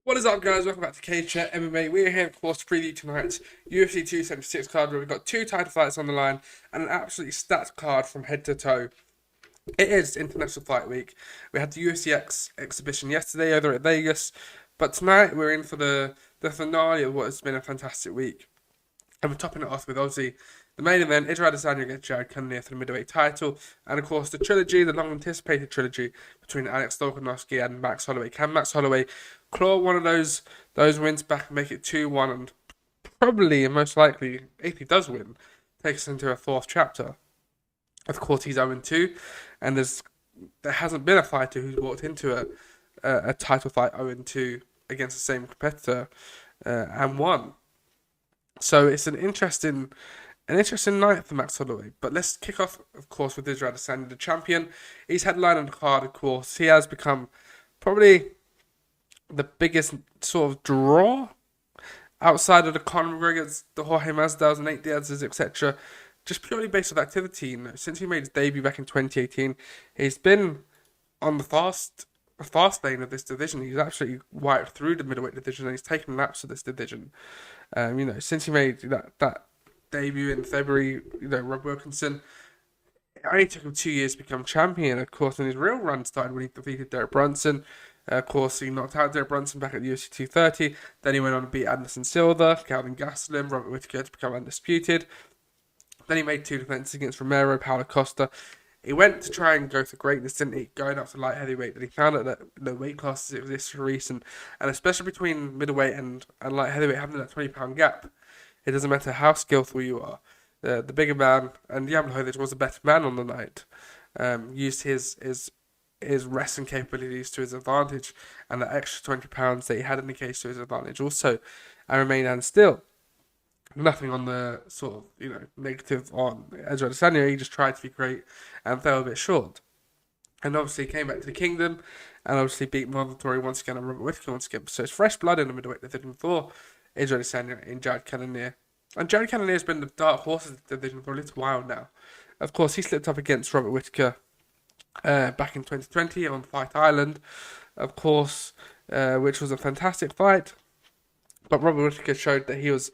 What is up, guys? Welcome back to CageChat MMA. We're here, of course, to preview tonight's UFC 276 card where we've got two title fights on the line and an absolutely stacked card from head to toe. It is International Fight Week. We had the UFC exhibition yesterday over at Vegas, but tonight we're in for the finale of what has been a fantastic week. And we're topping it off with obviously the main event, Israel Adesanya against Jared Cannonier for the Middleweight Title, and of course the trilogy, the long-anticipated trilogy between Alex Volkanovski and Max Holloway. Can Max Holloway claw one of those wins back and make it 2-1, and probably and most likely, if he does win, take us into a fourth chapter? Of course, he's 0-2, and there hasn't been a fighter who's walked into a title fight 0-2 against the same competitor and won. So it's an interesting night for Max Holloway. But let's kick off, of course, with Israel Adesanya, the champion. He's headlining the card, of course. He has become probably the biggest sort of draw outside of the Conor McGregor's, the Jorge Masvidal's, and Nate Diaz's, etc. Just purely based on activity. Since he made his debut back in 2018, he's been on the fast lane of this division. He's actually wiped through the middleweight division and he's taken laps of this division. Since he made that debut in February, Rob Wilkinson, it only took him 2 years to become champion. Of course, and his real run started when he defeated Derek Brunson. Of course, he knocked out Derek Brunson back at the UFC 230. Then he went on to beat Anderson Silva, Calvin Gastelum, Robert Whittaker to become undisputed. Then he made two defenses against Romero, Paulo Costa. He went to try and go for greatness, didn't he? Going up to light heavyweight, but he found out that the weight classes exist for a reason, and especially between middleweight and light heavyweight, having that 20-pound gap, it doesn't matter how skillful you are. The bigger man, and Jan Blachowicz was a better man on the night, used his wrestling capabilities to his advantage, and the extra 20 pounds that he had in the case to his advantage also, and remained and still. Nothing on the sort of, negative on Israel Adesanya. He just tried to be great and fell a bit short. And obviously came back to the kingdom and obviously beat Mandatory once again and Robert Whittaker once again. So it's fresh blood in the middleweight division for Israel Adesanya and Jared Cannonier. And Jared Cannonier has been the dark horse of the division for a little while now. Of course, he slipped up against Robert Whittaker back in 2020 on Fight Island, of course, which was a fantastic fight. But Robert Whittaker showed that he was,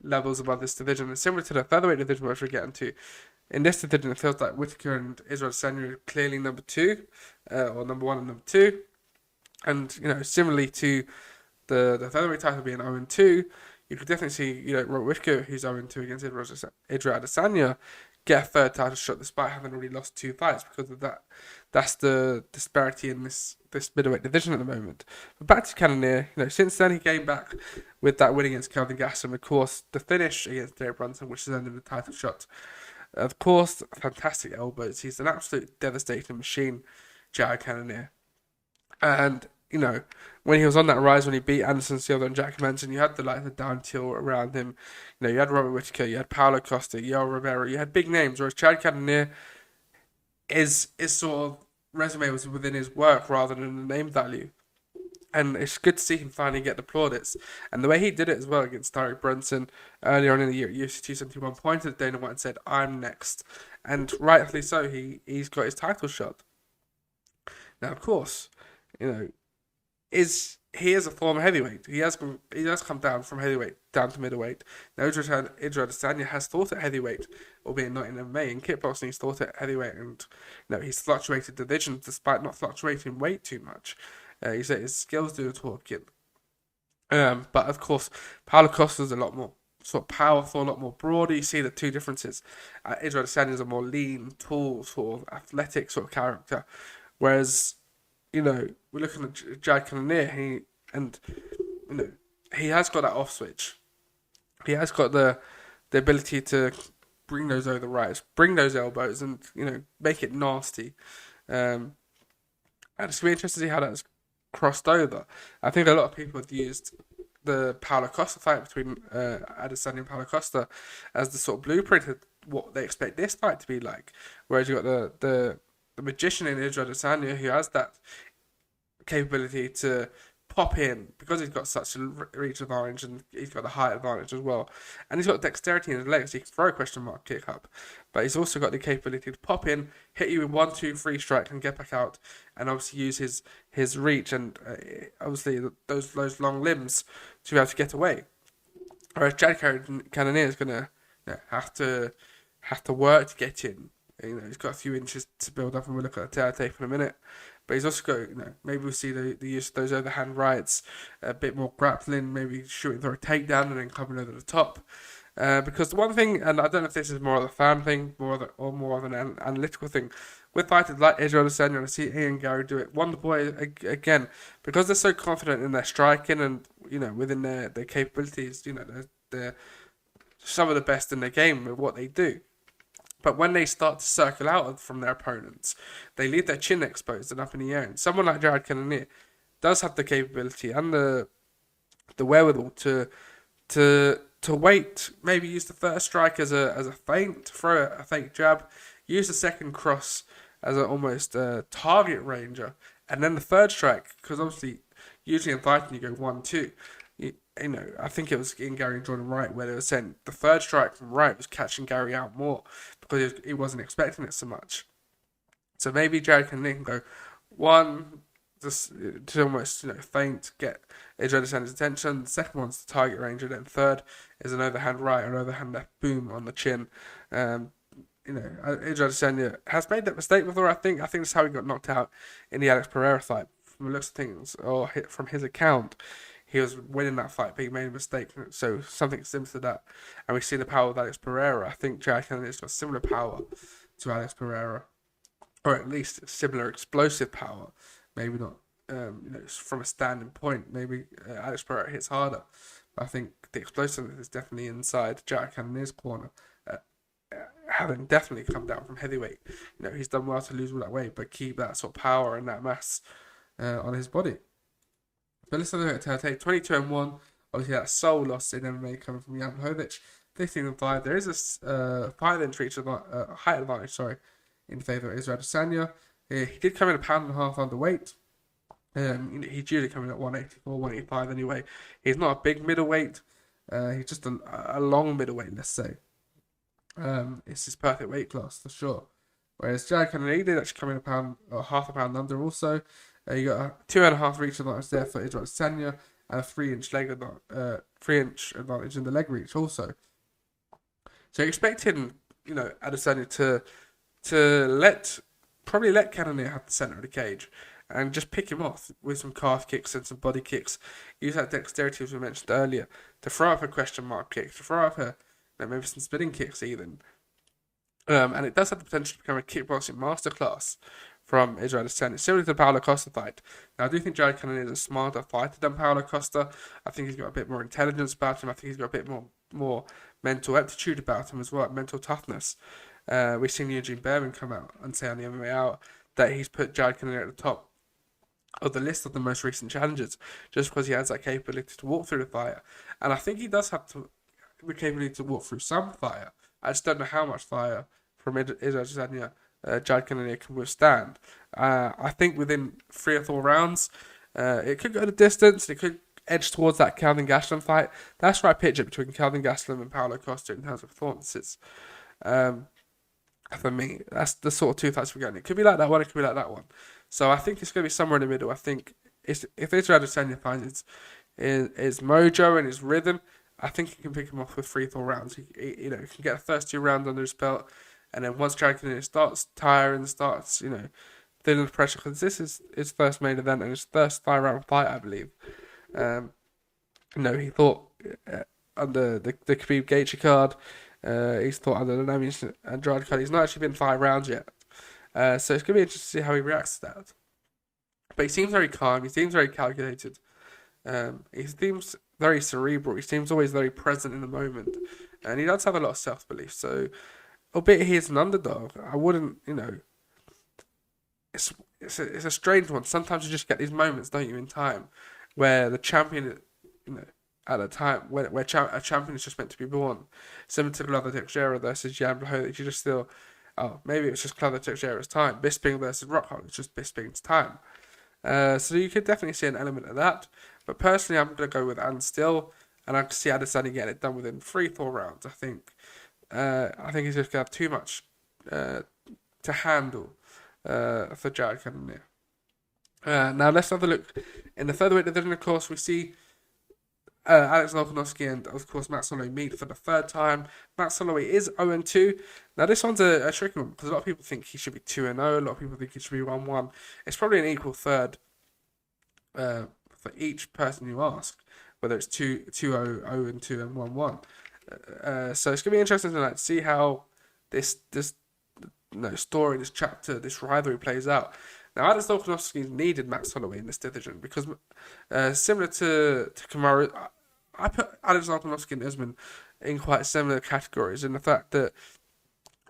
levels above this division. And similar to the featherweight division, which we're getting to, in this division, it feels like Whittaker and Israel Adesanya are clearly number two, or number one and number two. And, similarly to the featherweight title being 0-2, you could definitely see, Robert Whittaker, who's 0-2 against Israel Adesanya, get a third title shot despite having already lost two fights because of that. That's the disparity in this middleweight division at the moment. But back to Cannonier, since then he came back with that win against Calvin Gastelum, of course, the finish against Derek Brunson, which is ended the title shot. Of course, fantastic elbows. He's an absolute devastating machine, Jared Cannonier. And, when he was on that rise, when he beat Anderson Silva and Jack Manson, you had the down tilt around him. You had Robert Whittaker, you had Paulo Costa, Yoel Romero, you had big names, whereas Jared Cannonier is sort of resume was within his work rather than the name value. And it's good to see him finally get the plaudits. And the way he did it as well against Derek Brunson earlier on in the year at UFC 271, pointed at Dana White and said, "I'm next." And rightfully so, he's got his title shot. Now, of course, he is a former heavyweight. He has come down from heavyweight down to middleweight. Now Israel Adesanya has fought at heavyweight, albeit not in MMA. In kickboxing, he's fought at heavyweight, and he's fluctuated divisions despite not fluctuating weight too much. He said his skills do the talking. But of course, Paulo Costa's a lot more sort of powerful, a lot more broad. You see the two differences. Israel Adesanya is a more lean, tall, sort of athletic sort of character, whereas we're looking at Jared Cannonier, he has got that off switch. He has got the ability to bring those over the rights, bring those elbows, and make it nasty. And it's going to be interesting to see how that's crossed over. I think a lot of people have used the Paulo Costa fight between Adesanya and Paulo Costa as the sort of blueprint of what they expect this fight to be like. Whereas you've got the magician in Israel Adesanya who has that capability to pop in because he's got such a reach advantage and he's got the height advantage as well, and he's got dexterity in his legs. He can throw a question mark kick up, but he's also got the capability to pop in, hit you with 1-2-3 strike and get back out, and obviously use his reach and obviously those long limbs to be able to get away. Whereas Jared Cannonier is gonna have to work to get in. He's got a few inches to build up, and we'll look at the tape in a minute. But he's also got, maybe we'll see the use of those overhand rights, a bit more grappling, maybe shooting through a takedown and then coming over the top. Because the one thing, and I don't know if this is more of a fan thing, more of an analytical thing, with fighters like Israel Adesanya, and I see Ian Gary do it, Wonderboy again, because they're so confident in their striking and within their capabilities, they're some of the best in the game with what they do. But when they start to circle out from their opponents, they leave their chin exposed and up in the air. And someone like Jared Cannonier does have the capability and the wherewithal to wait, maybe use the first strike as a feint, throw a fake jab, use the second cross as an almost target ranger, and then the third strike, because obviously usually in fighting you go 1-2. I think it was in Gary and Jordan Wright where they were saying the third strike from Wright was catching Gary out more because he wasn't expecting it so much. So maybe Jared can go one, just to almost feint, get Israel Adesanya's attention. The second one's the target range, and then third is an overhand right or overhand left boom on the chin. Israel Adesanya has made that mistake before. I think that's how he got knocked out in the Alex Pereira fight. From the looks of things, or from his account, he was winning that fight, but he made a mistake. So something similar to that. And we see the power of Alex Pereira. I think Jared Cannonier's got similar power to Alex Pereira, or at least similar explosive power. Maybe not, from a standing point. Maybe Alex Pereira hits harder. But I think the explosiveness is definitely inside Jared Cannonier's corner. Having definitely come down from heavyweight. He's done well to lose all that weight, but keep that sort of power and that mass on his body. But let's have a look at tape. 22-1. Obviously, that sole loss in MMA coming from Jan Blachowicz. 15-5. There is a height advantage, in favour of Israel Adesanya. He did come in a pound and a half underweight. He's usually coming at 184, 185 anyway. He's not a big middleweight. He's just a long middleweight, let's say. It's his perfect weight class for sure. Whereas Jared Cannonier did actually come in half a pound under also. You got a 2.5 reach advantage there for Israel Adesanya, and a 3-inch advantage in the leg reach also. So you're expecting, Adesanya to probably let Cannonier have the centre of the cage and just pick him off with some calf kicks and some body kicks. Use that dexterity, as we mentioned earlier, to throw up a question mark kick, to throw up maybe some spinning kicks even. And it does have the potential to become a kickboxing masterclass from Israel Adesanya, similar to the Paulo Costa fight. Now, I do think Jared Cannonier is a smarter fighter than Paulo Costa. I think he's got a bit more intelligence about him. I think he's got a bit more mental aptitude about him as well, mental toughness. We've seen Eugene Bareman come out and say on the MMA Hour that he's put Jared Cannonier at the top of the list of the most recent challengers, just because he has that capability to walk through the fire. And I think he does have the capability to walk through some fire. I just don't know how much fire from Israel Adesanya Jared Cannonier can withstand. I think within 3 or 4 rounds, it could go the distance. It could edge towards that Calvin Gastelum fight. That's where I picture between Calvin Gastelum and Paulo Costa in terms of performances. For me, that's the sort of two fights we're getting. It could be like that one. It could be like that one. So I think it's going to be somewhere in the middle. I think if Israel Adesanya finds his mojo and his rhythm, I think he can pick him off with 3 or 4 rounds. He can get the first 2 rounds under his belt. And then once Jared Cannonier starts tiring, starts, feeling the pressure, because this is his first main event and his first 5-round fight, I believe. He thought under the Khabib Gaethje card, he's thought under the Namish Andrade card. He's not actually been 5 rounds yet. So it's going to be interesting to see how he reacts to that. But he seems very calm. He seems very calculated. He seems very cerebral. He seems always very present in the moment. And he does have a lot of self-belief. So, albeit he is an underdog, I wouldn't, it's a strange one. Sometimes you just get these moments, don't you, in time, where the champion, at a time where a champion is just meant to be born. Similar to Glover Teixeira versus Jan Blachowicz, you just feel, maybe it's just Glover Teixeira's time. Bisping versus Rockhold, it's just Bisping's time. So you could definitely see an element of that. But personally, I'm going to go with Anne still, and I can see Adesanya getting it done within 3-4 rounds. I think he's just going to have too much to handle for Jared Cannonier. Now let's have a look in the featherweight division. Of course, we see Alex Volkanovski and of course Max Holloway meet for the third time. Max Holloway is 0-2. Now this one's a tricky one because a lot of people think he should be 2-0. A lot of people think he should be 1-1. It's probably an equal third for each person you ask, whether it's 2-0, 0-2, and 1-1. So it's gonna be interesting to see how this story, this chapter, this rivalry plays out. Now, Alex Volkanovski needed Max Holloway in this division because, similar to Kamaru, I put Alex Volkanovski and Usman in quite similar categories in the fact that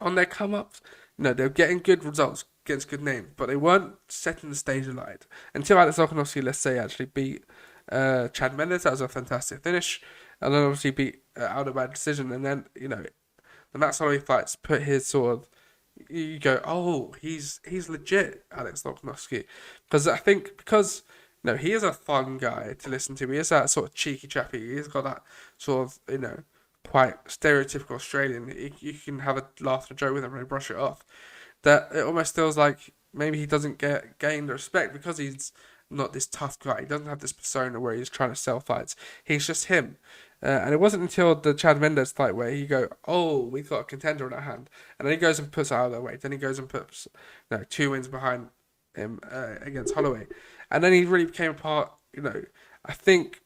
on their come-ups, they're getting good results against good names, but they weren't setting the stage alight until Alex Volkanovski, let's say, actually beat Chad Mendes. That was a fantastic finish, and then obviously beat out by decision, and then the Max Holloway fights put his sort of, you go, oh, he's legit, Alex Volkanovski, because he is a fun guy to listen to. He is that sort of cheeky chappy. He's got that sort of quite stereotypical Australian. You can have a laugh and a joke with him and brush it off. That it almost feels like maybe he doesn't gain the respect because he's not this tough guy. He doesn't have this persona where he's trying to sell fights. He's just him. And it wasn't until the Chad Mendes fight where you go, oh, we've got a contender in our hand. And then he goes and puts out of their weight. Then he goes and puts 2 wins behind him against Holloway. And then he really became a part, I think,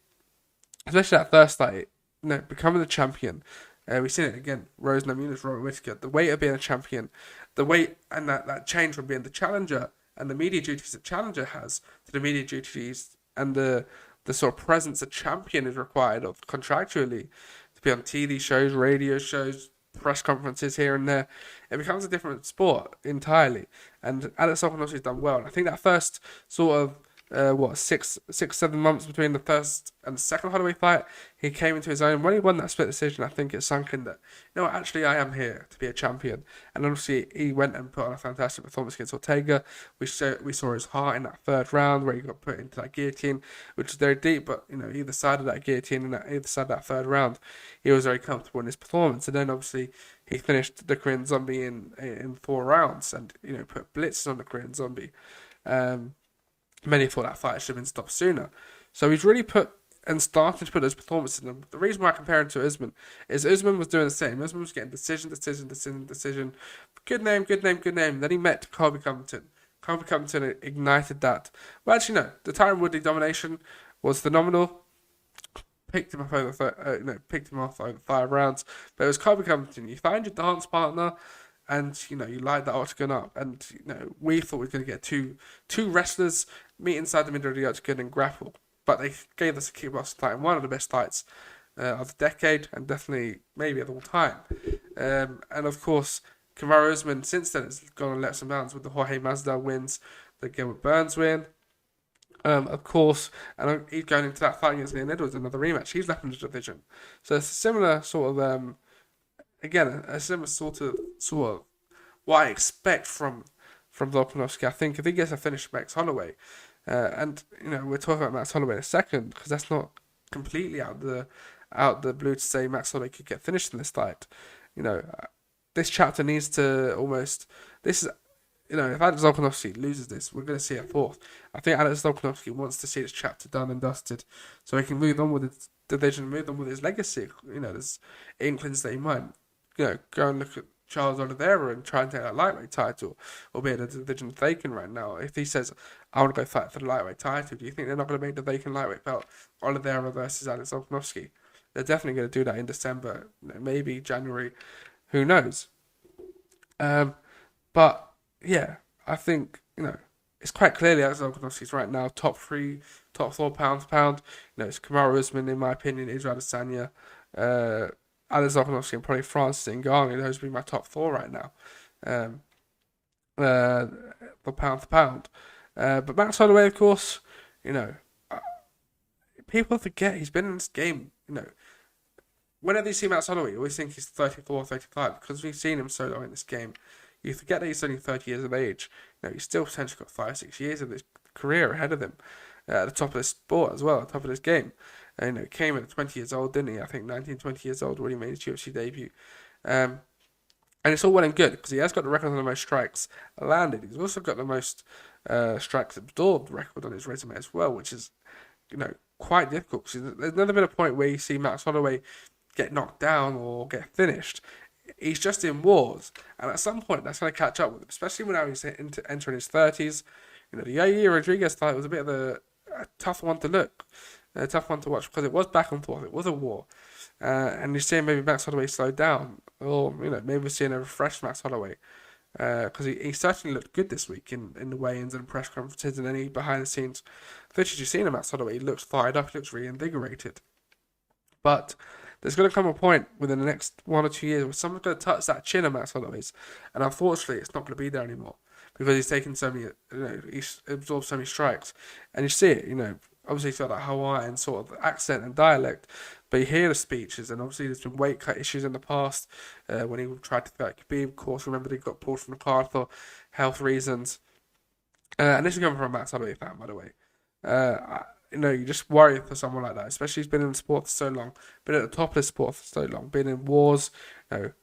especially that first fight, becoming the champion. We've seen it again, Rose Namajunas, Robert Whittaker, the weight of being a champion, the weight and that change from being the challenger and the media duties that challenger has to the media duties and the sort of presence a champion is required of contractually to be on TV shows, radio shows, press conferences here and there. It becomes a different sport entirely. And Alex Volkanovski's done well. And I think that first sort of 6-7 months between the first and the second Holloway fight, he came into his own. When he won that split decision, I think it sunk in that, actually I am here to be a champion. And obviously he went and put on a fantastic performance against Ortega. We saw his heart in that third round where he got put into that guillotine, which is very deep, but either side of that guillotine and either side of that third round, he was very comfortable in his performance. And then obviously he finished the Korean Zombie in 4 rounds and put blitzes on the Korean Zombie. Many thought that fight should have been stopped sooner. So he's really started to put those performances in them. The reason why I compare him to Usman is Usman was doing the same. Usman was getting decision. Good name. Then he met Colby Covington. Colby Covington ignited that. Well, actually, no. The Tyron Woodley domination was phenomenal. Picked him off over 5 rounds. But it was Colby Covington. You find your dance partner, and you light that octagon up, and we thought we were going to get two wrestlers meet inside the middle of the octagon and grapple, but they gave us a kickboxing fight, and one of the best fights of the decade, and definitely maybe of all time. And of course, Kamaru Usman since then has gone on leaps and bounds with the Jorge Masvidal wins, the Gilbert Burns win. Of course, and he's going into that fight against Leon Edwards, another rematch. He's left in the division, so it's a similar sort of. Again, a similar sort of what I expect from Volkanovski. I think if he gets a finish with Max Holloway, and we're talking about Max Holloway in a second because that's not completely out the blue to say Max Holloway could get finished in this fight. This chapter needs to almost. This is. If Alex Volkanovski loses this, we're going to see a fourth. I think Alex Volkanovski wants to see this chapter done and dusted so he can move on with his division, move on with his legacy. There's inklings that he might go and look at Charles Oliveira and try and take that lightweight title, albeit the division's vacant right now. If he says, I want to go fight for the lightweight title, do you think they're not going to make the vacant lightweight belt Oliveira versus Alex Volkanovski? They're definitely going to do that in December, maybe January, who knows? But yeah, I think, it's quite clearly Alex Volkanovski's right now top 4 pound for pound. It's Kamaru Usman, in my opinion, Israel Adesanya, Alex Volkanovski and probably Francis Ngannou. Those would be my top 4 right now, for pound. But Max Holloway, of course, people forget he's been in this game. Whenever you see Max Holloway, you always think he's 34, 35 because we've seen him so long in this game. You forget that he's only 30 years of age. He's still potentially got 5-6 years of this career ahead of him at the top of this sport as well, at the top of this game. And, came at 20 years old, didn't he? I think 19, 20 years old when he made his UFC debut. Um, and it's all well and good because he has got the record on the most strikes landed. He's also got the most strikes absorbed record on his resume as well, which is, quite difficult. Because there's never been a point where you see Max Holloway get knocked down or get finished. He's just in wars, and at some point that's going to catch up with him, especially when now he's entering his 30s. The Yair Rodriguez fight was a bit of a tough one to look, a tough one to watch because it was back and forth, it was a war, and you're seeing maybe Max Holloway slow down, or maybe we're seeing a refreshed Max Holloway, because he certainly looked good this week in the weigh-ins and press conferences and any behind-the-scenes footage you've seen of Max Holloway. He looks fired up, he looks reinvigorated, but there's going to come a point within the next 1 or 2 years where someone's going to touch that chin of Max Holloway's, and unfortunately, it's not going to be there anymore because he's taken so many, he's absorbed so many strikes, and you see it, obviously he's got that Hawaiian sort of accent and dialect, but you hear the speeches, and obviously there's been weight cut issues in the past when he tried to fight Khabib. Of course, remember that he got pulled from the card for health reasons, and this is coming from a Max Holloway fan, by the way. You just worry for someone like that, especially he's been in the sport for so long, been at the top of the sport for so long, been in wars, the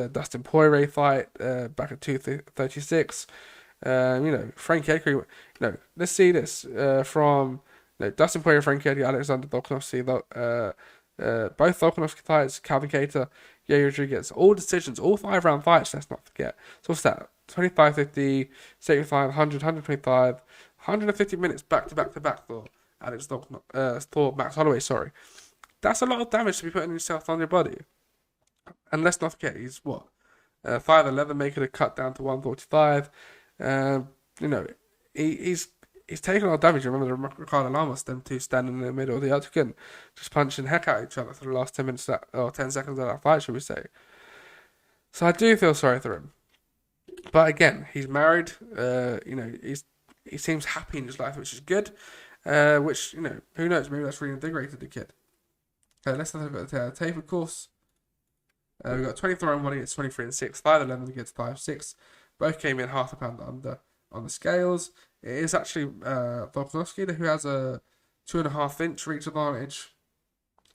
Dustin Poirier fight back at 236, Frank Edgar, let's see this from Dustin Poirier, Frank Edgar, Alexander Volkanovski, both Volkanovski fights, Calvin Kattar, Yair Rodriguez, all decisions, all 5-round fights, let's not forget. So what's that? 25, 50, 75, 100, 125, 150 minutes back to back for for Max Holloway, sorry. That's a lot of damage to be putting yourself on your body. And let's not forget, he's 5'11", making a cut down to 145. He's taken a lot of damage. Remember the Ricardo Lamas, them two standing in the middle of the octagon, just punching the heck out of each other for the last 10 minutes or 10 seconds of that fight, should we say. So I do feel sorry for him. But again, he's married. He seems happy in his life, which is good. Which, who knows? Maybe that's reinvigorated the kid. Let's have a look at the tape, of course. We've got 23-1 against 23-6, 5'11" against 5'6". Both came in half a pound under on the scales. It is actually Volkanovski who has a 2.5-inch reach advantage,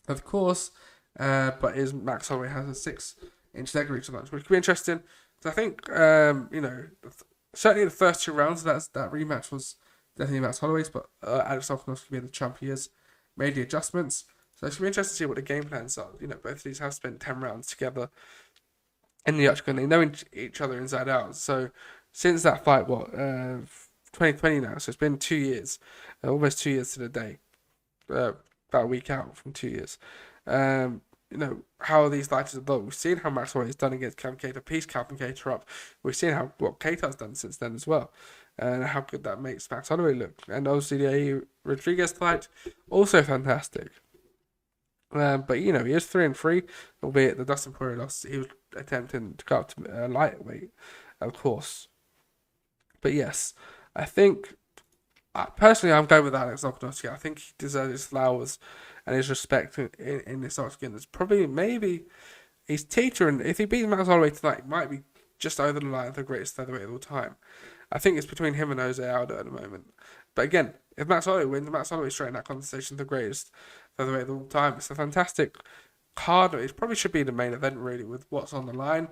of course, but Max Holloway has a 6-inch leg reach advantage, which could be interesting. So I think, certainly the first 2 rounds of that rematch was definitely Max Holloway's, but Alex Volkanovski, being the champ he is, made the adjustments. So it should be interesting to see what the game plans are. Both of these have spent 10 rounds together in the octagon. They know each other inside out. So since that fight, 2020 now, so it's been 2 years, almost 2 years to the day, about a week out from 2 years. How these fighters evolved. We've seen how Max Holloway has done against Calvin Kattar, pieced Calvin Kattar up. We've seen what Kattar's done since then as well, and how good that makes Max Holloway look. And obviously the Rodriguez fight, also fantastic. But he is 3-3, albeit the Dustin Poirier loss. He was attempting to go up to lightweight, of course. But yes, I think personally I'm going with Alex Volkanovski. I think he deserves his flowers and his respect in this octagon. There's probably maybe he's teetering. If he beats Max Holloway tonight, he might be just over the line of the greatest featherweight of all time. I think it's between him and Jose Aldo at the moment. But again, if Max Holloway wins, Max Holloway's straight in that conversation the greatest featherweight of all time. It's a fantastic card. It probably should be the main event, really, with what's on the line.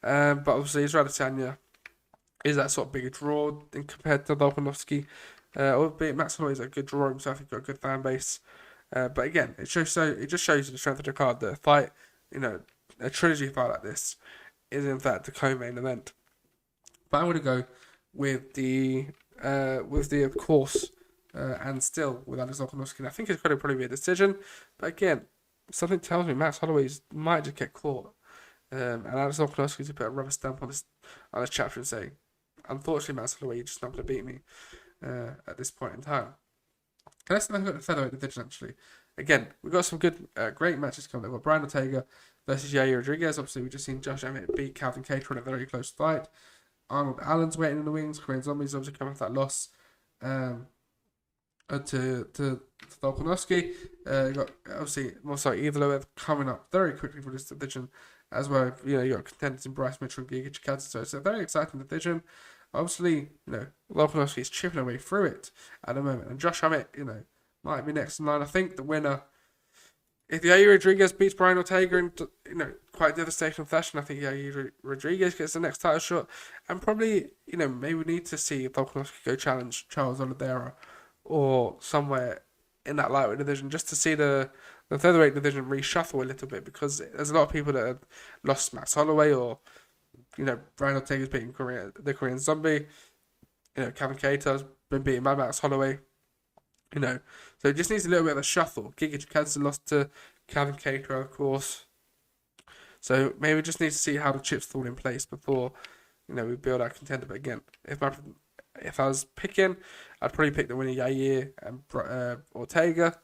But obviously, Israel Adesanya is that sort of bigger draw compared to Volkanovski. Albeit Max Holloway is a good draw himself. He's got a good fan base. But again, it just shows you the strength of the card. The fight, a trilogy fight like this is in fact the co-main event. But I'm going to go with the of course, and still with Alex Volkanovski. I think it's going to probably be a decision. But again, something tells me Max Holloway might just get caught. And Alex Volkanovski to put a rubber stamp on this chapter and say, unfortunately, Max Holloway, you're just not going to beat me at this point in time. And let's look at the featherweight division, actually. Again, we've got some good, great matches coming up. We've got Brian Ortega versus Yair Rodriguez. Obviously, we've just seen Josh Emmett beat Calvin Kattar in a very close fight. Arnold Allen's waiting in the wings. Korean Zombie's obviously coming off that loss to Volkanovski. Got obviously Evloev coming up very quickly for this division as well. You got contenders in Bryce Mitchell and Giga Chikadze. So it's a very exciting division. Obviously, Volkanovski is chipping away through it at the moment. And Josh Emmett, might be next in line. I think the winner, if Yair Rodriguez beats Brian Ortega in, quite devastating fashion, I think Yair Rodriguez gets the next title shot. And probably, maybe we need to see Volkanovski go challenge Charles Oliveira or somewhere in that lightweight division just to see the featherweight division reshuffle a little bit, because there's a lot of people that have lost Max Holloway, or Brian Ortega's beating the Korean Zombie. Kevin Keita's been beaten by Max Holloway. So it just needs a little bit of a shuffle. Giga Chikadze lost to Kevin Keita, of course. So maybe we just need to see how the chips fall in place before we build our contender. But again, if I was picking, I'd probably pick the winner Yair and Ortega,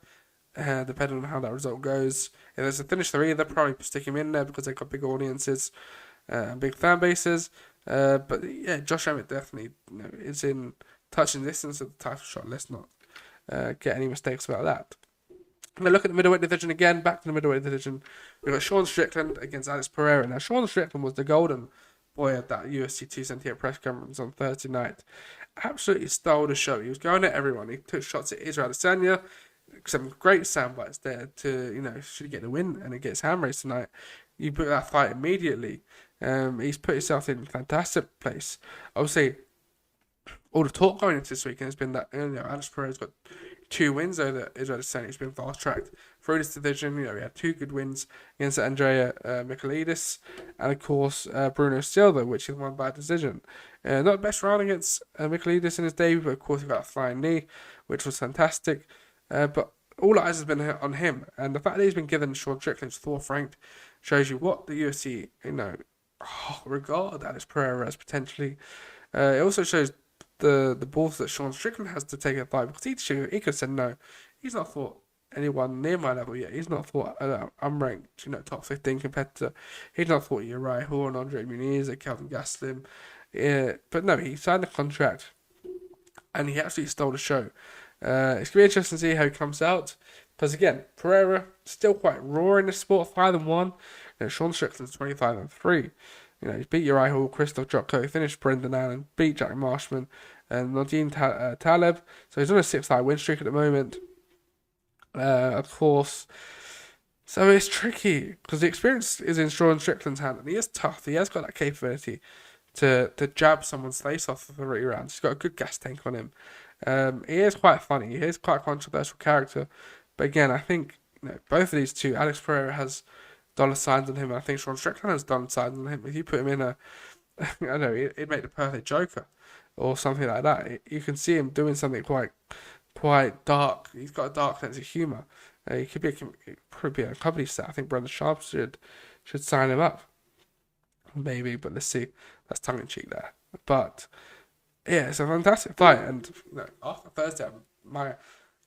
depending on how that result goes. If there's a finish three, they'll probably stick him in there because they've got big audiences and big fan bases. But yeah, Josh Emmett definitely is in touching distance of the title shot. Let's not get any mistakes about that. I'm going to look at the middleweight division again. Back to the middleweight division. We've got Sean Strickland against Alex Pereira. Now, Sean Strickland was the golden boy at that UFC 278 press conference on Thursday night. Absolutely stole the show. He was going at everyone. He took shots at Israel Adesanya. Some great sound bites there to, should he get the win and it gets hand raised tonight, you put that fight immediately. He's put himself in a fantastic place. Obviously, all the talk going into this weekend has been that Alex Pereira's got 2 wins over Israel Adesanya. He's been fast tracked through this division. He had 2 good wins against Andrea Michailidis and of course Bruno Silva, which he won by decision. Not the best round against Michailidis in his debut, but of course he got a flying knee, which was fantastic. But all eyes has been on him, and the fact that he's been given Sean Strickland's 4th ranked shows you what the UFC regard Alex Pereira as potentially. It also shows the balls that Sean Strickland has to take a fight, because he could have said no. He's not fought anyone near my level yet. He's not fought an unranked, top 15 competitor. He's not fought Uriah Hall, Andre Muniz, or Kelvin Gastelum. But no, he signed a contract, and he absolutely stole the show. It's going to be interesting to see how he comes out, because again, Pereira still quite raw in the sport, 5-1. Sean Strickland's 25-3. He's beat Uriah Hall, Christoph Jotko, finished Brendan Allen, beat Jack Marshman and Nadine Taleb. So he's on a 6-fight win streak at the moment. Of course. So it's tricky because the experience is in Sean Strickland's hand, and he is tough. He has got that capability to jab someone's face off for 30 rounds. He's got a good gas tank on him. He is quite funny. He is quite a controversial character. But again, I think both of these two, Alex Pereira has dollar signs on him, and I think Sean Strickland has dollar signs on him. If you put him in I don't know, it'd make the perfect Joker or something like that. You can see him doing something quite dark. He's got a dark sense of humour. He could probably be a company set. I think Brendan Sharp should sign him up, maybe. But let's see. That's tongue in cheek there. But yeah, it's a fantastic fight, and after Thursday,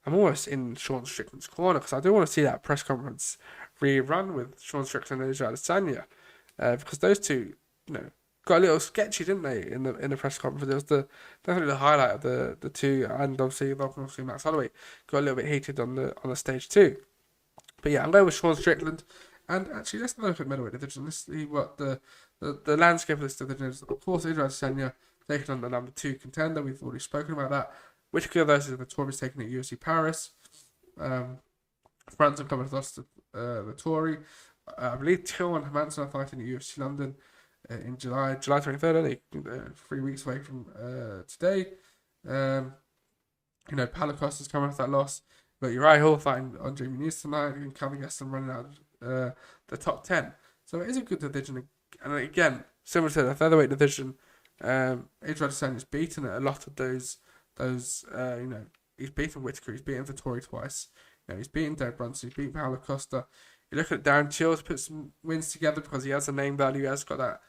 I'm almost in Sean Strickland's corner, because I do want to see that press conference rerun with Sean Strickland and Israel Adesanya, because those two, got a little sketchy, didn't they, in the press conference? It was definitely the highlight of the two, and obviously Max Holloway got a little bit heated on the stage too. But yeah, I'm going with Sean Strickland, and actually let's look at middleweight division. Let's see what the landscape of this division is. Of course, Israel Adesanya taking on the number 2 contender. We've already spoken about that. Whitaker versus Vettori taking at UFC Paris. Francis coming lost to Vettori. I believe Till and Hermansson are fighting at UFC London in July 23rd, only 3 weeks away from today. Paulo Costa's coming off that loss. But Uriah Hall fighting Andre Muniz tonight, and Calvin Gastelum running out the top 10. So it is a good division. And again, similar to the featherweight division, Israel Adesanya's beaten a lot of those. He's beaten Whitaker, he's beaten Vettori twice. He's beaten Derek Brunson, he's beaten Paulo Costa. You look at Darren Till to put some wins together because he has a name value, he has got that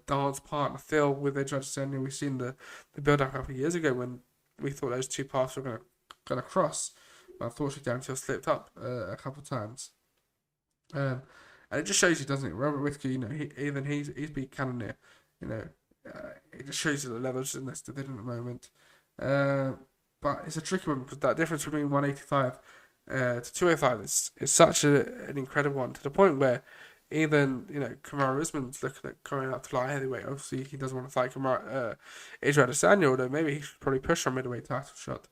dance partner feel with Israel Adesanya. We've seen the build up a couple of years ago when we thought those two paths were going to cross. But unfortunately, Darren Till slipped up a couple of times. And it just shows you, doesn't it? Robert Whitaker, he's beat Cannonier. It just shows you the levels in this division at the moment. But it's a tricky one because that difference between 185 to 205 is such an incredible one, to the point where Even, Kamaru Usman's looking at coming out to light heavyweight. Obviously, he doesn't want to fight Israel Adesanya, although maybe he should probably push for a middleweight title shot.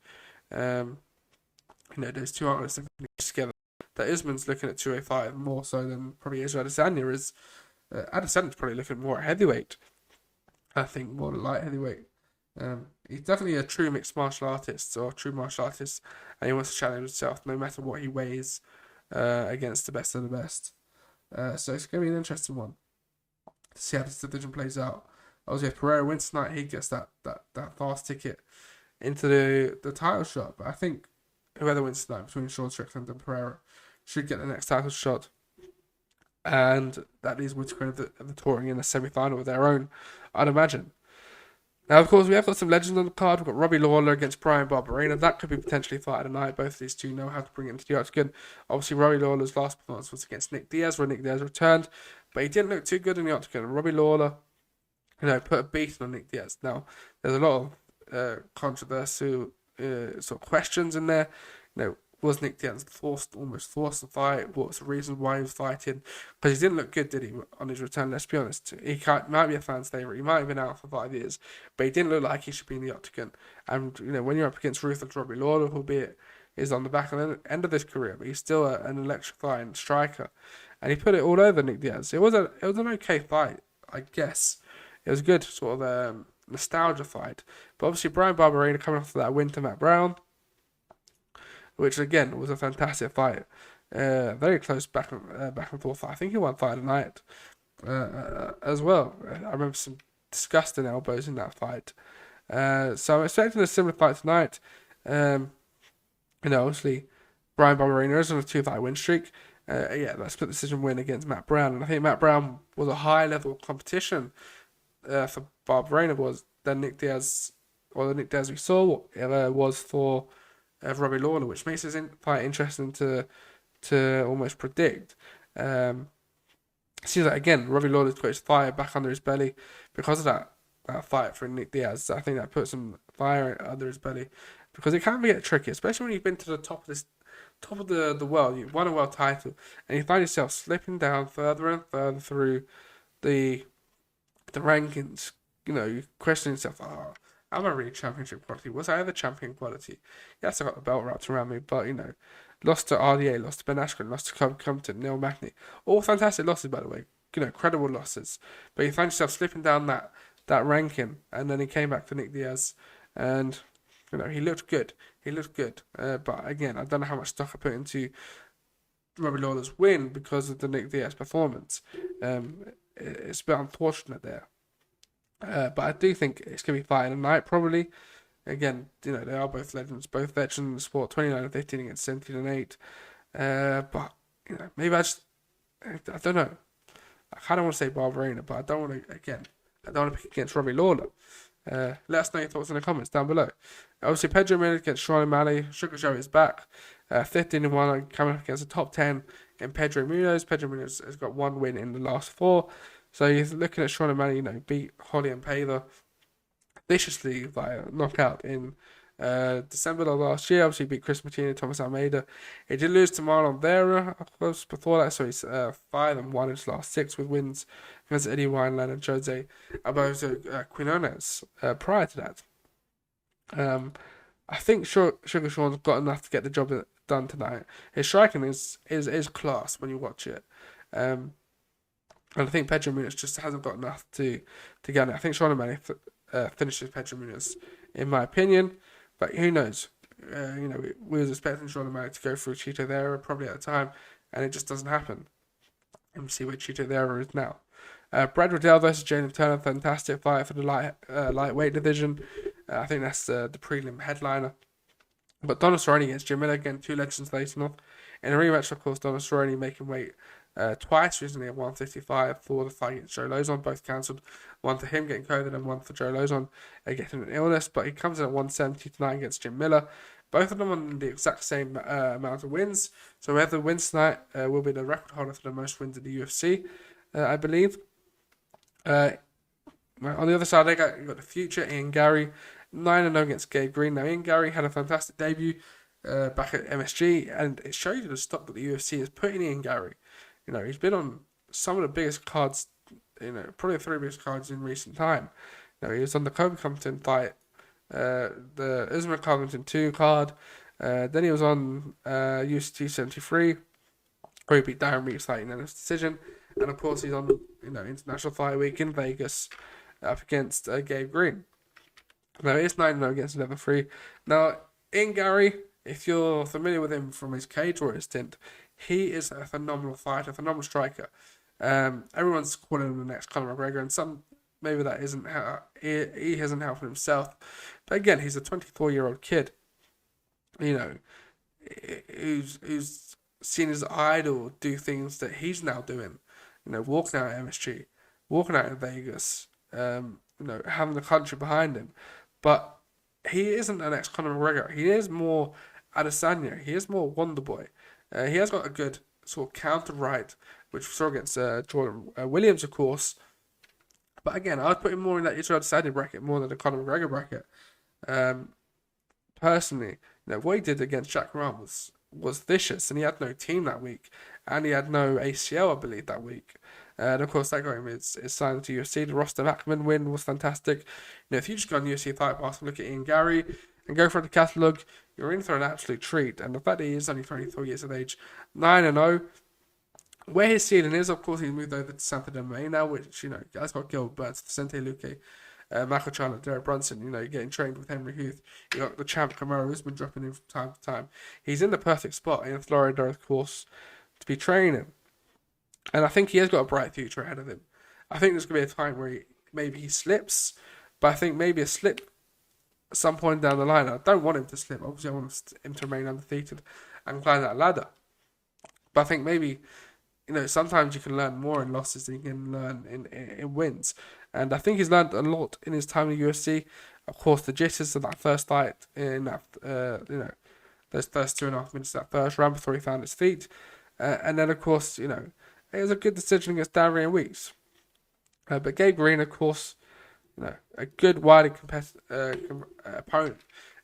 Um, those two artists are together. That Usman's looking at 205 more so than probably Israel Adesanya is. Adesanya's probably looking more at heavyweight. I think more than light heavyweight. He's definitely a true mixed martial artist or true martial artist, and he wants to challenge himself no matter what he weighs against the best of the best. So it's going to be an interesting one to see how this division plays out. Obviously, if Pereira wins tonight, he gets that fast ticket into the title shot. But I think whoever wins tonight between Sean Strickland and Pereira should get the next title shot. And that leaves Whittaker and the touring in a semi-final of their own, I'd imagine. Now, of course, we have got some legends on the card. We've got Robbie Lawler against Brian Barberena. That could be potentially fight tonight. Both of these two know how to bring it into the octagon. Obviously, Robbie Lawler's last performance was against Nick Diaz, where Nick Diaz returned, but he didn't look too good in the octagon. Robbie Lawler, put a beating on Nick Diaz. Now, there's a lot of controversial sort of questions in there. Was Nick Diaz almost forced to fight? What's the reason why he was fighting? Because he didn't look good, did he, on his return? Let's be honest. He might be a fan's favourite. He might have been out for 5 years, but he didn't look like he should be in the octagon. And, when you're up against ruthless Robbie Lawler, albeit is on the back end of his career, but he's still an electrifying striker. And he put it all over Nick Diaz. It was an okay fight, I guess. It was a good sort of nostalgia fight. But obviously, Brian Barberena coming off of that win to Matt Brown, which again was a fantastic fight. Very close back and forth fight. I think he won fight of the night as well. I remember some disgusting elbows in that fight. So I'm expecting a similar fight tonight. Obviously, Brian Barberena is on a 2-fight win streak. That split decision win against Matt Brown. And I think Matt Brown was a high level competition for Barberena was than Nick Diaz, or the Nick Diaz we saw was for Robbie Lawler, which makes his fight interesting to almost predict. It seems like, again, Robbie Lawler's got his fire back under his belly because of that fight for Nick Diaz. I think that puts some fire under his belly because it can be get tricky, especially when you've been to the top of the world. You've won a world title and you find yourself slipping down further and further through the rankings. You question yourself, am I really championship quality? Was I ever champion quality? Yes, I got the belt wrapped around me, but, lost to RDA, lost to Ben Askren, lost to Compton, Neil Magny. All fantastic losses, by the way. Credible losses. But you find yourself slipping down that ranking, and then he came back to Nick Diaz, and, he looked good. But, again, I don't know how much stock I put into Robbie Lawler's win because of the Nick Diaz performance. It's a bit unfortunate there. But I do think it's going to be fighting tonight, probably. Again, they are both legends, both veterans in the sport, 29-15 against 17-8. But, maybe I don't know. I kind of want to say Barberena, but I don't want to pick against Robbie Lawler. Let us know your thoughts in the comments down below. Obviously, Pedro Miller against Sean O'Malley. Sugar Joe is back. 15-1 coming up against the top 10 in Pedro Munoz. Pedro Munoz has got one win in the last 4. So you're looking at Sean O'Malley, beat Holly and Payler viciously via knockout in December of last year. Obviously beat Chris Martini, Thomas Almeida. He did lose to Marlon Vera, of course, before that. So he's 5-1 in his last 6 with wins against Eddie Wineland and Jose Alberto Quinones prior to that. I think Sugar Sean's got enough to get the job done tonight. His striking is class when you watch it. And I think Pedro Munoz just hasn't got enough to get it. I think Sean O'Malley finishes Pedro Munoz, in my opinion. But who knows? We was expecting Sean O'Malley to go through Chito Vera probably at the time, and it just doesn't happen. And we see where Chito Vera is now. Brad Riddell versus Jalen Turner, fantastic fight for the lightweight division. I think that's the prelim headliner. But Donald Cerrone against Jim Miller, again, 2 legends facing off. In a rematch, of course, Donald Cerrone making weight twice, recently at 155 for the fight against Joe Lozon, both cancelled. One for him getting COVID and one for Joe Lozon getting an illness. But he comes in at 170 tonight against Jim Miller. Both of them on the exact same amount of wins. So whoever wins tonight will be the record holder for the most wins in the UFC, I believe. On the other side, you got the future Ian Gary, 9-0 against Gabe Green. Now, Ian Gary had a fantastic debut back at MSG, and it shows you the stock that the UFC is putting in Ian Gary. He's been on some of the biggest cards, probably the three biggest cards in recent time. He was on the Kobe Compton fight, the Israel Covington 2 card. Then he was on UFC 273, where he beat Darren Reeves fighting in his decision. And of course, he's on International Fight Week in Vegas up against Gabe Green. Now, it's 9-0 against level 3. Now, Ian Gary, if you're familiar with him from his Cage Warrior stint, he is a phenomenal fighter, a phenomenal striker. Everyone's calling him the next Conor McGregor, and some maybe that isn't how he hasn't helped himself. But again, he's a 24-year-old kid, who's seen his idol do things that he's now doing. Walking out at MSG, walking out in Vegas, having the country behind him. But he isn't an ex-Conor McGregor. He is more Adesanya. He is more Wonder Boy. He has got a good sort of counter right, which we saw against Jordan Williams, of course. But again, I'd put him more in that Israel Adesanya bracket more than the Conor McGregor bracket. Personally, what he did against Jack Ram was vicious, and he had no team that week, and he had no ACL, I believe, that week. And of course, that got him his sign to UFC. The Roster Ackman win was fantastic. If you just go on UFC Fight Pass and look at Ian Gary and go for the catalogue, you're in for an absolute treat. And the fact that he is only 24 years of age, 9-0, where his ceiling is, of course, he's moved over to Sanford MMA now, which, has got Gilbert Burns, Vicente Luque, Michael Chandler, Derek Brunson, getting trained with Henry Huth. You got the champ Camaro, who's been dropping in from time to time. He's in the perfect spot in Florida, of course, to be training. And I think he has got a bright future ahead of him. I think there's going to be a time where maybe he slips, but I think maybe a slip at some point down the line. I don't want him to slip. Obviously, I want him to remain undefeated and climb that ladder. But I think maybe, sometimes you can learn more in losses than you can learn in wins. And I think he's learned a lot in his time in the UFC. Of course, the jitters of that first fight in that, those first 2.5 minutes of that first round before he found his feet. And then, of course, it was a good decision against Darian Weeks. But Gabe Green, of course, a good, widely competitive opponent.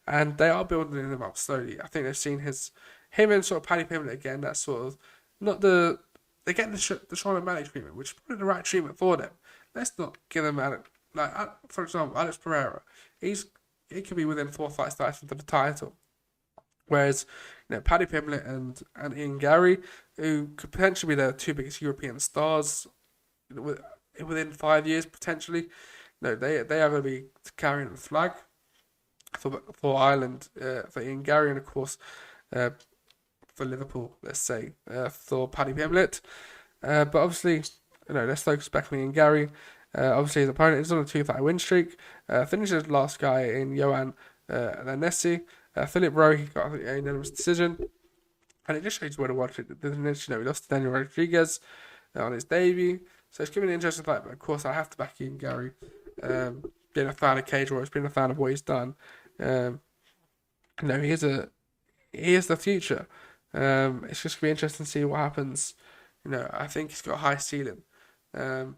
And they are building him up slowly. I think they've seen him and sort of Paddy Pimblett again. That's sort of not the... They get the Sean O'Malley treatment, which is probably the right treatment for them. Let's not give them for example, Alex Pereira. He could be within 4 fights fighting for the title. Whereas, Paddy Pimblett and Ian Gary, who could potentially be the two biggest European stars within 5 years, potentially, they are going to be carrying the flag for Ireland, for Ian Gary, and of course, for Liverpool, let's say, for Paddy Pimblett. But obviously, let's focus back on Ian Gary. Obviously, his opponent is on a 2-fight win streak. Finishes last guy in Johan Nessie. Philip Rowe, he got a unanimous decision. And it just shows where to watch it. He lost to Daniel Rodriguez on his debut. So it's given an interesting fight. But of course, I have to back Ian Gary. Being a fan of Cage Warriors, being a fan of what he's done. He is the future. It's just going to be interesting to see what happens. I think he's got a high ceiling. And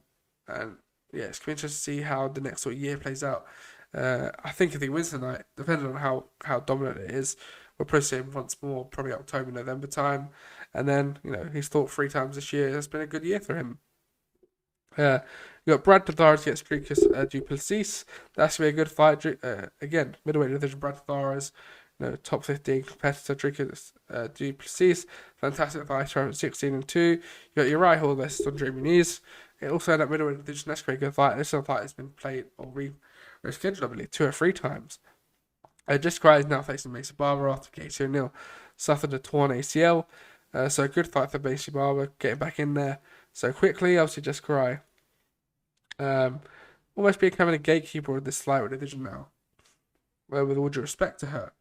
yeah, it's going to be interesting to see how the next sort of year plays out. I think if he wins tonight, depending on how dominant it is, we'll probably see him once more, probably October, November time. And then, he's fought 3 times this year. It's been a good year for him. You got Brad Tavares against Dricus Duplessis. That's going to be a good fight. Again, middleweight division, Brad Tavares, top 15 competitor, Dricus Duplessis. Fantastic fighter, 16-2. You got Uriah Hall versus Andre Muniz. It also had that middleweight division. That's a very good fight. This is a fight that's been played or rescheduled, I believe, 2 or 3 times. Jessica Cry is now facing Macy Barber after Casey O'Neill suffered a torn ACL. So a good fight for Macy Barber, getting back in there so quickly. Obviously, Jessica Cry almost becoming a gatekeeper of this flyweight division now, with all due respect to her.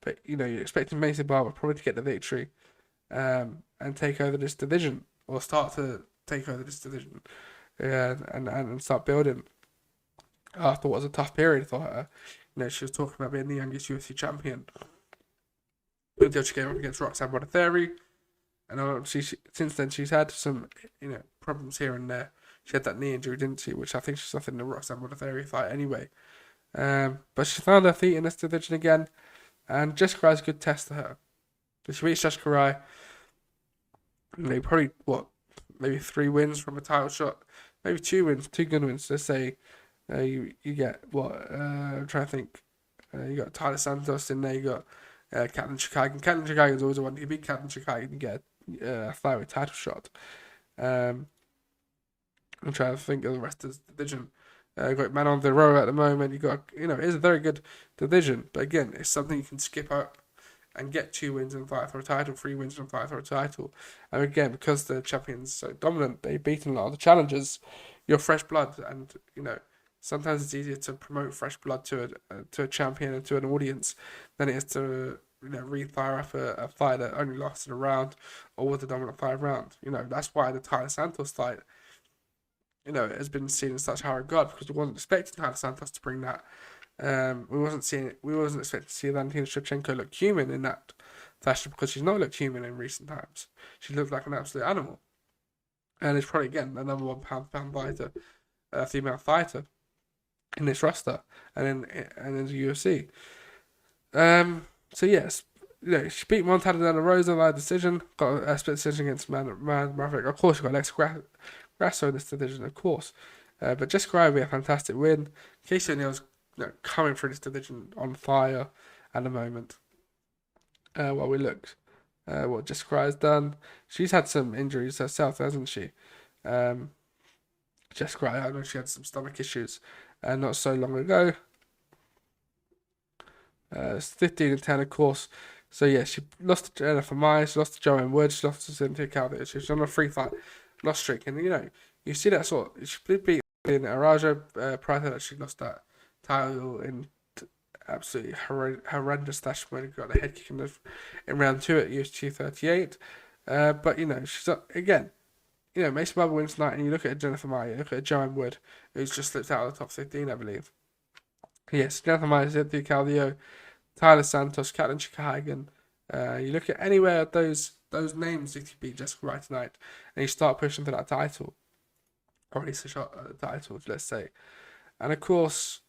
But, you're expecting Macy Barber probably to get the victory and take over this division, or start to take over this division and start building after what was a tough period for her. She was talking about being the youngest UFC champion until she came up against Roxanne Modafferi. And obviously, since then, she's had some problems here and there. She had that knee injury, didn't she? Which I think she's suffered in the Roxanne Modafferi fight anyway. But she found her feet in this division again. And Jessica Cry is a good test to her. She beats Jessica Cry. Maybe probably maybe 3 wins from a title shot, maybe 2 wins, 2 good wins. Let's say you get I'm trying to think. You got Tyler Santos in there. You got Captain Chicago. Captain Chicago is always the one. If you beat Captain Chicago, you can get a flyweight title shot. Um, I'm trying to think of the rest of the division. You got Man on the Row at the moment. You got it is a very good division, but again, it's something you can skip up and get 2 wins and fight for a title, 3 wins and fight for a title. And again, because the champion's so dominant, they've beaten a lot of the challengers. You're fresh blood, and sometimes it's easier to promote fresh blood to a champion and to an audience than it is to re-fire up a fight that only lasted a round or with a dominant 5 round. That's why the Tyler Santos fight has been seen in such high regard, because we wasn't expecting Tyler Santos to bring that. We wasn't expecting to see Valentina Shevchenko look human in that fashion, because she's not looked human in recent times. She looked like an absolute animal, and it's probably again the number one pound for pound fighter, female fighter in this roster and in the UFC. So yes, she beat Montana De La Rosa by decision. Got a split decision against Maverick. Of course, you got Alex Grasso in this division, of course. But Jessica Eye will be a fantastic win. Casey O'Neill's coming through this division on fire at the moment. While we look what Jessica Eye has done, she's had some injuries herself, hasn't she? Jessica Eye, I know she had some stomach issues not so long ago. It's 15-10, of course. So yeah, she lost to Jennifer Maia, she lost to Joanne Wood, she lost to Cynthia Calvert. She's on a 3-fight loss streak, and you see that sort. She did beat in Araja prior to that. She lost that title in absolutely horrendous fashion when she got the head kick in round 2 at UFC 38. But she's again. Mason Bubble wins tonight, and you look at Jennifer Maia, you look at Joanne Wood, who's just slipped out of the top 15, I believe. Yes, Jennifer Maia, Cynthia Calvillo, Tyler Santos, Catelyn Chikagan. You look at anywhere those names, if you beat Jessica Eye tonight, and you start pushing for that title, or at least a shot at the title, let's say. And of course,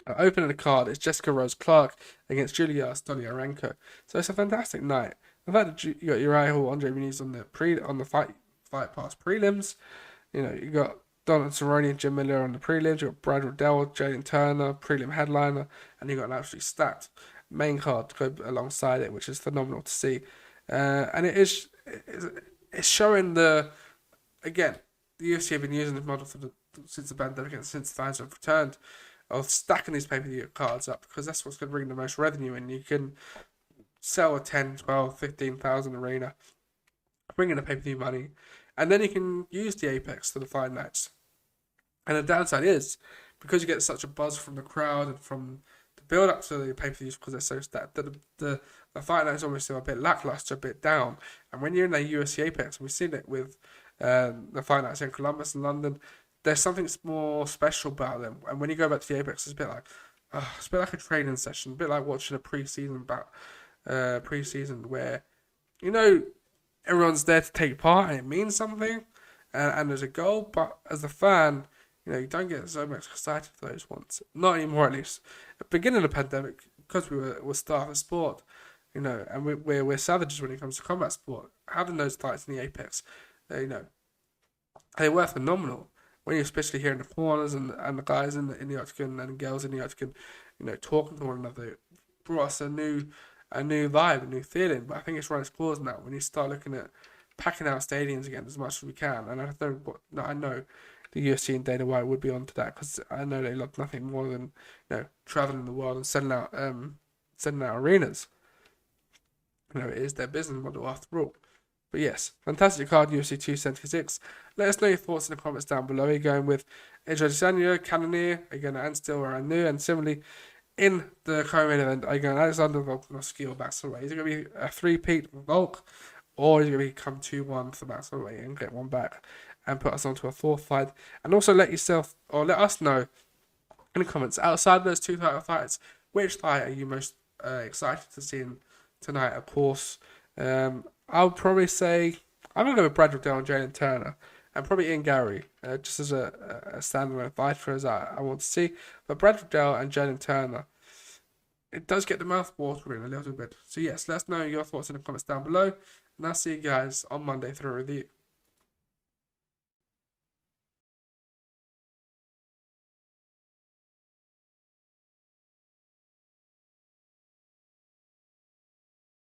opening the card is Jessica Rose Clark against Julia Stoliarenko. So it's a fantastic night. The fact that you got Uriah Hall, Andre Muniz on the fight pass prelims, you got Donald Cerrone and Jim Miller on the prelims. You got Brad Riddell, Jalen Turner, prelim headliner, and you got an absolutely stacked main card to go alongside it, which is phenomenal to see. And it's showing the UFC have been using this model since the pandemic and since fans have returned, of stacking these pay-per-view cards up, because that's what's going to bring the most revenue in. You can sell a 10, 12, 15,000 arena, bring in the pay-per-view money, and then you can use the Apex for the fight nights. And the downside is, because you get such a buzz from the crowd and from the build-up to the pay-per-views, because they're so stacked, that the fight nights almost feel a bit lackluster, a bit down. And when you're in the UFC Apex, and we've seen it with the fight nights in Columbus and London, there's something more special about them. And when you go back to the Apex, it's a bit like a training session, a bit like watching a preseason where everyone's there to take part and it means something, and there's a goal. But as a fan, you don't get so much excited for those ones. Not anymore, at least. At the beginning of the pandemic, because we're staff of sport, and we're savages when it comes to combat sport. Having those fights in the Apex, they were phenomenal. When you're especially hearing the corners and the guys in the octagon and the girls in the octagon, talking to one another, it brought us a new vibe, a new feeling. But I think it's run its course now when you start looking at packing out stadiums again as much as we can. And I know the UFC and Dana White would be onto that, because I know they love nothing more than traveling the world and selling out arenas. It is their business model after all. But yes, fantastic card, UFC 276. Let us know your thoughts in the comments down below. Are you going with Israel Adesanya, Cannonier, are you going to Anstil or Anu? And similarly, in the co-main event, are you going Alexander Volkanovski or Max Holloway? Is it going to be a 3-peat for Volk, or is it going to become 2-1 for Max Holloway and get one back and put us onto a 4th fight? And also let us know in the comments, outside of those 2 title fights, which fight are you most excited to see tonight? Of course, I would probably say I'm going to go with Brad Riddell and Jalen Turner, and probably Ian Gary, just as a standalone fighter as I want to see. But Brad Riddell and Jalen Turner, it does get the mouth watering a little bit. So yes, let us know your thoughts in the comments down below, and I'll see you guys on Monday for a review.